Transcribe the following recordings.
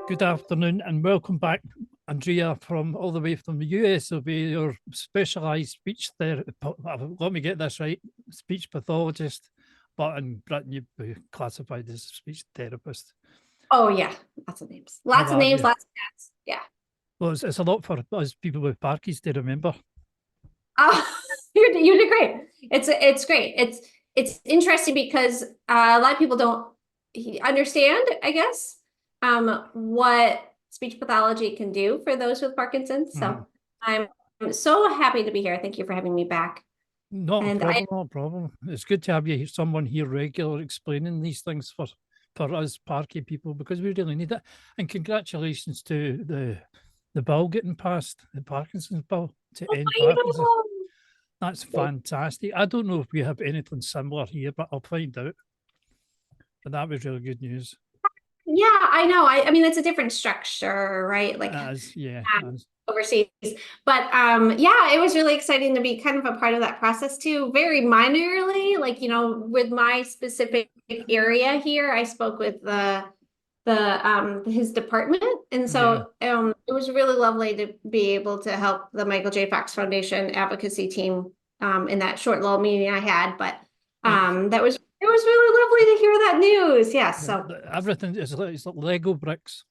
Good afternoon and welcome back, Andrea, from all the way from the US of your specialised speech therapist. Let me get this right, speech pathologist, but in Britain you'd be classified as a speech therapist. Oh yeah, lots of names, lots of names, lots of hats. Yeah. Well, it's a lot for us people with Parkies to remember. Oh, you did great. It's great. It's interesting because a lot of people don't understand, I guess, what speech pathology can do for those with Parkinson's. So I'm so happy to be here. Thank you for having me back. Not a problem. It's good to have someone here regular explaining these things for us Parky people, because we really need it. And congratulations to the bill getting passed, the Parkinson's bill to end Parkinson's. That's fantastic. I don't know if we have anything similar here, but I'll find out. But that was really good news. Yeah, I know. I mean, it's a different structure, right? Like overseas. But yeah, it was really exciting to be kind of a part of that process too. Very minorly, like, you know, with my specific area here, I spoke with his department. And so it was really lovely to be able to help the Michael J. Fox Foundation advocacy team in that short little meeting I had. But it was really lovely to hear that news. Yes. So everything is like Lego bricks.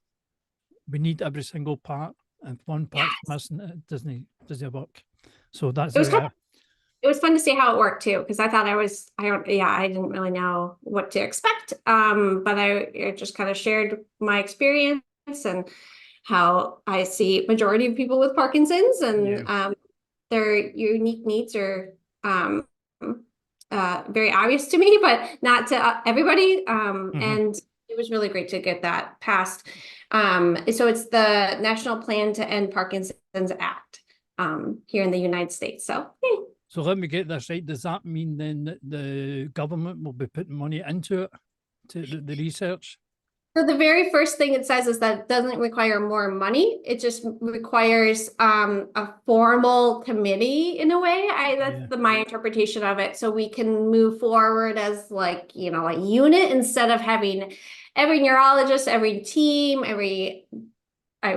We need every single part, and if one part's missing, it doesn't work. So that's it was fun to see how it worked too, because I thought I didn't really know what to expect. But I just kind of shared my experience and how I see majority of people with Parkinson's, and their unique needs are very obvious to me, but not to everybody. And it was really great to get that passed. So it's the National Plan to End Parkinson's Act here in the United States. So let me get this right. Does that mean then that the government will be putting money into it, to the research? So the very first thing it says is that it doesn't require more money. It just requires a formal committee in a way. That's my interpretation of it. So we can move forward as, like, you know, a unit, instead of having every neurologist, every team, every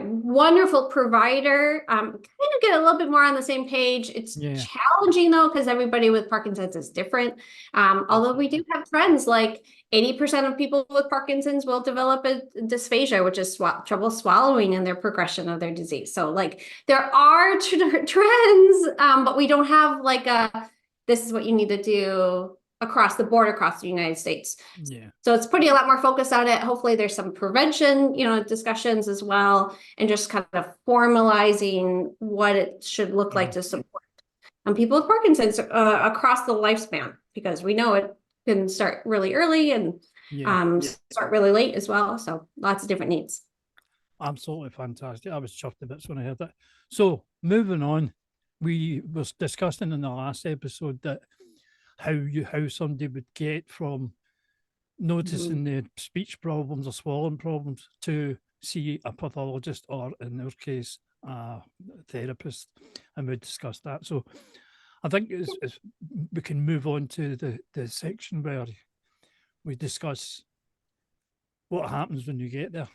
wonderful provider kind of get a little bit more on the same page. It's challenging though, because everybody with Parkinson's is different. Although we do have trends, like 80% of people with Parkinson's will develop a dysphagia, which is trouble swallowing in their progression of their disease. So like there are trends, but we don't have like this is what you need to do across the board, across the United States. So it's putting a lot more focus on it. Hopefully there's some prevention, you know, discussions as well, and just kind of formalizing what it should look like to support people with Parkinson's across the lifespan, because we know it can start really early and start really late as well. So lots of different needs. Absolutely fantastic. I was chuffed a bit when I heard that. So moving on, we was discussing in the last episode that how somebody would get from noticing the speech problems or swallowing problems to see a pathologist, or in their case, a therapist, and we discussed that. So I think we can move on to the section where we discuss what happens when you get there.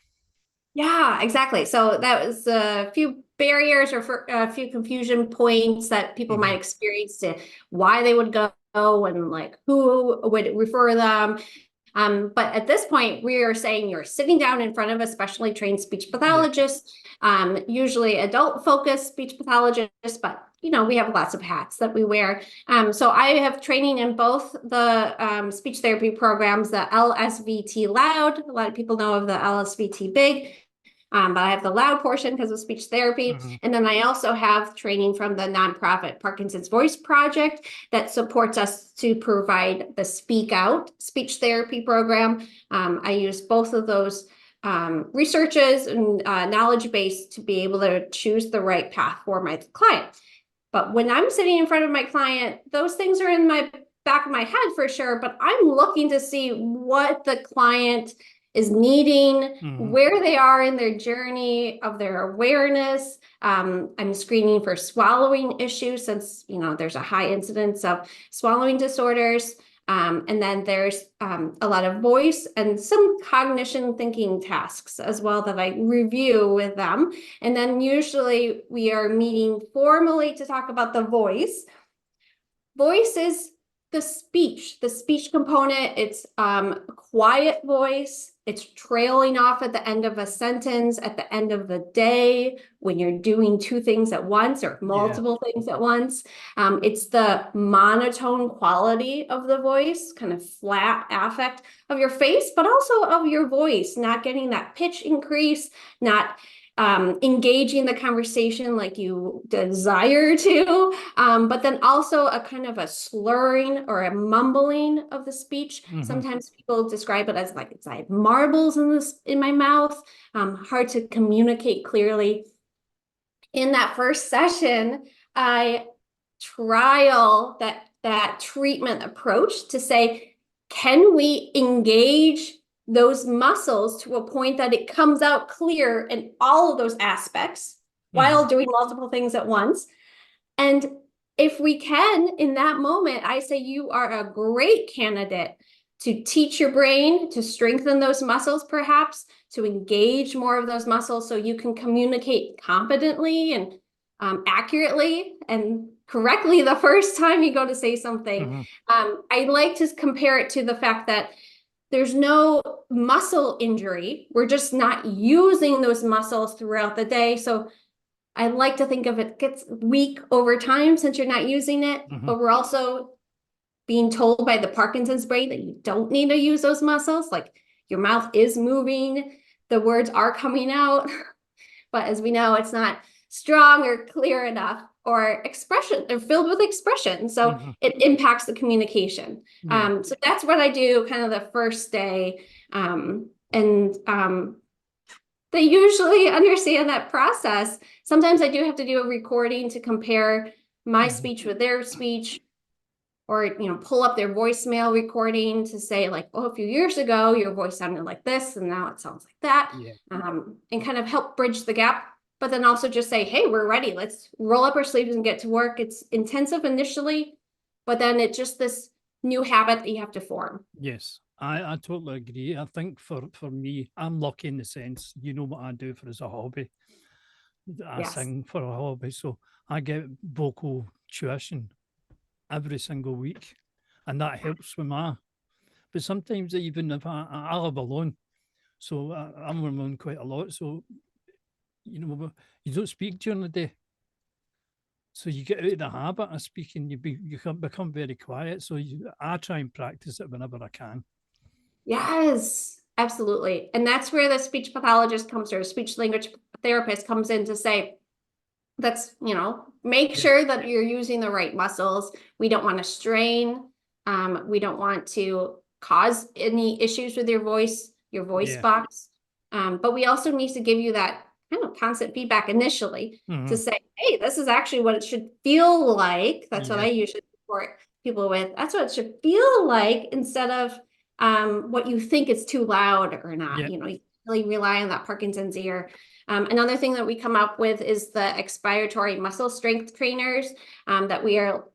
Yeah, exactly. So that was a few barriers or a few confusion points that people might experience to why they would go and like who would refer them. But at this point, we are saying you're sitting down in front of a specially trained speech pathologist, usually adult-focused speech pathologists, but you know, we have lots of hats that we wear. So I have training in both the speech therapy programs, the LSVT Loud. A lot of people know of the LSVT Big. But I have the loud portion because of speech therapy. And then I also have training from the nonprofit Parkinson's Voice Project that supports us to provide the Speak Out speech therapy program. I use both of those researches and knowledge base to be able to choose the right path for my client. But when I'm sitting in front of my client, those things are in my back of my head for sure, but I'm looking to see what the client is needing, where they are in their journey of their awareness. I'm screening for swallowing issues, since, you know, there's a high incidence of swallowing disorders. And then there's a lot of voice and some cognition thinking tasks as well that I review with them. And then usually we are meeting formally to talk about the voice. Voice is the speech component. It's quiet voice. It's trailing off at the end of a sentence, at the end of the day, when you're doing two things at once or multiple things at once. It's the monotone quality of the voice, kind of flat affect of your face, but also of your voice, not getting that pitch increase, not engaging the conversation like you desire to, but then also a kind of a slurring or a mumbling of the speech. Sometimes people describe it as like it's I have marbles in my mouth, hard to communicate clearly. In that first session, I trial that treatment approach to say, can we engage those muscles to a point that it comes out clear in all of those aspects while doing multiple things at once? And if we can, in that moment, I say you are a great candidate to teach your brain to strengthen those muscles, perhaps to engage more of those muscles so you can communicate confidently and accurately and correctly the first time you go to say something. I like to compare it to the fact that there's no muscle injury. We're just not using those muscles throughout the day. So I like to think of it gets weak over time since you're not using it, but we're also being told by the Parkinson's brain that you don't need to use those muscles. Like your mouth is moving, the words are coming out, but as we know, it's not strong or clear enough or expression, they're filled with expression. So it impacts the communication. So that's what I do kind of the first day. They usually understand that process. Sometimes I do have to do a recording to compare my speech with their speech, or pull up their voicemail recording to say like, oh, a few years ago, your voice sounded like this, and now it sounds like that, and kind of help bridge the gap. But then also just say, hey, we're ready. Let's roll up our sleeves and get to work. It's intensive initially, but then it's just this new habit that you have to form. Yes, I totally agree. I think for me, I'm lucky in the sense, what I do for as a hobby. I sing for a hobby, so I get vocal tuition every single week, and that helps with but sometimes even if I live alone, so I'm alone quite a lot, so you don't speak during the day, so you get out of the habit of speaking. You become very quiet, so I try and practice it whenever I can. Yes, absolutely. And that's where the speech pathologist comes, or speech language therapist comes in to say, that's, make sure that you're using the right muscles. We don't want to strain. We don't want to cause any issues with your voice box. But we also need to give you that kind of constant feedback initially to say, hey, this is actually what it should feel like. That's what I usually support people with. That's what it should feel like, instead of what you think is too loud or not. You really rely on that Parkinson's ear. Another thing that we come up with is the expiratory muscle strength trainers that we are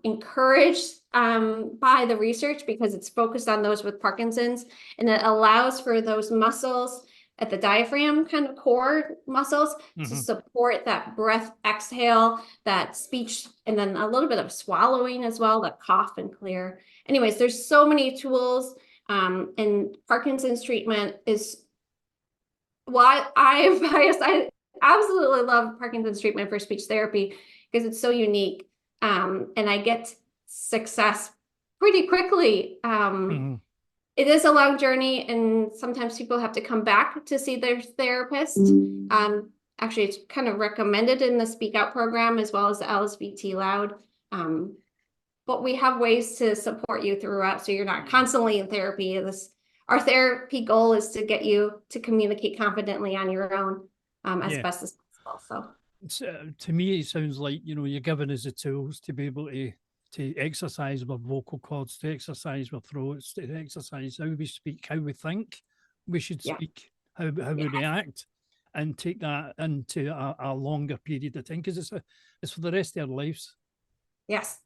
encouraged by the research, because it's focused on those with Parkinson's, and it allows for those muscles at the diaphragm, kind of core muscles, to support that breath, exhale, that speech, and then a little bit of swallowing as well, that cough and clear. Anyways, there's so many tools, and Parkinson's treatment is, well, I am biased. I absolutely love Parkinson's treatment for speech therapy because it's so unique, and I get success pretty quickly. It is a long journey, and sometimes people have to come back to see their therapist. Actually, it's kind of recommended in the Speak Out program as well as the LSVT Loud. But we have ways to support you throughout, so you're not constantly in therapy. Our therapy goal is to get you to communicate confidently on your own, as best as possible. So to me, it sounds like you're giving us the tools to be able to exercise our vocal cords, to exercise our throats, to exercise how we speak, how we think we should speak, how we react, and take that into a longer period of time, because it's for the rest of our lives. Yes,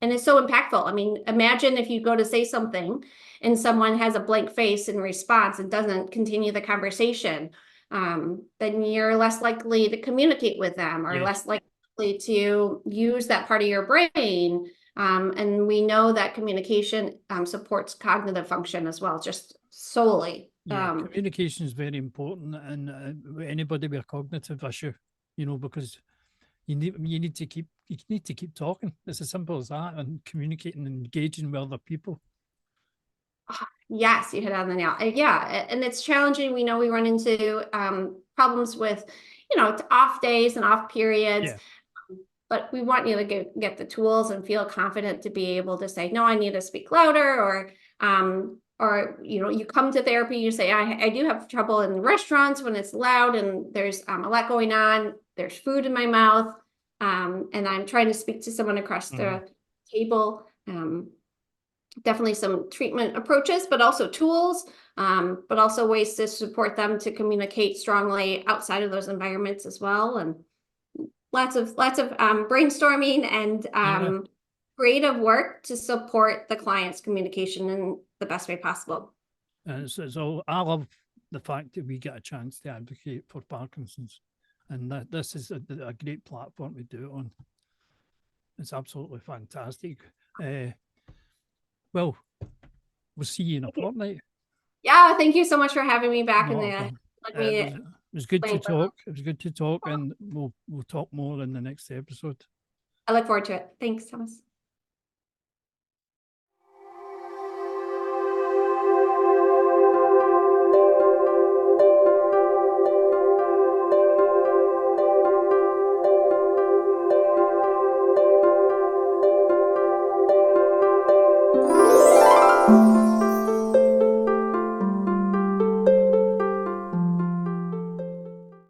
And it's so impactful. I mean, imagine if you go to say something and someone has a blank face in response and doesn't continue the conversation, then you're less likely to communicate with them, or less likely to use that part of your brain. And we know that communication supports cognitive function as well, just solely. Yeah, communication is very important, and anybody with a cognitive issue, because you need to keep talking. It's as simple as that, and communicating and engaging with other people. Yes, you hit on the nail. Yeah, and it's challenging. We know we run into problems with, off days and off periods. Yeah. But we want you to get the tools and feel confident to be able to say, no, I need to speak louder, or you come to therapy, you say, I do have trouble in restaurants when it's loud and there's a lot going on. There's food in my mouth, and I'm trying to speak to someone across the table. Definitely some treatment approaches, but also tools, but also ways to support them to communicate strongly outside of those environments as well. And lots of brainstorming and creative work to support the client's communication in the best way possible. And so I love the fact that we get a chance to advocate for Parkinson's, and that this is a great platform to do it on. It's absolutely fantastic. Well, we'll see you in a fortnight. Yeah, thank you so much for having me back It was good to talk. It was good to talk, and we'll talk more in the next episode. I look forward to it. Thanks, Thomas.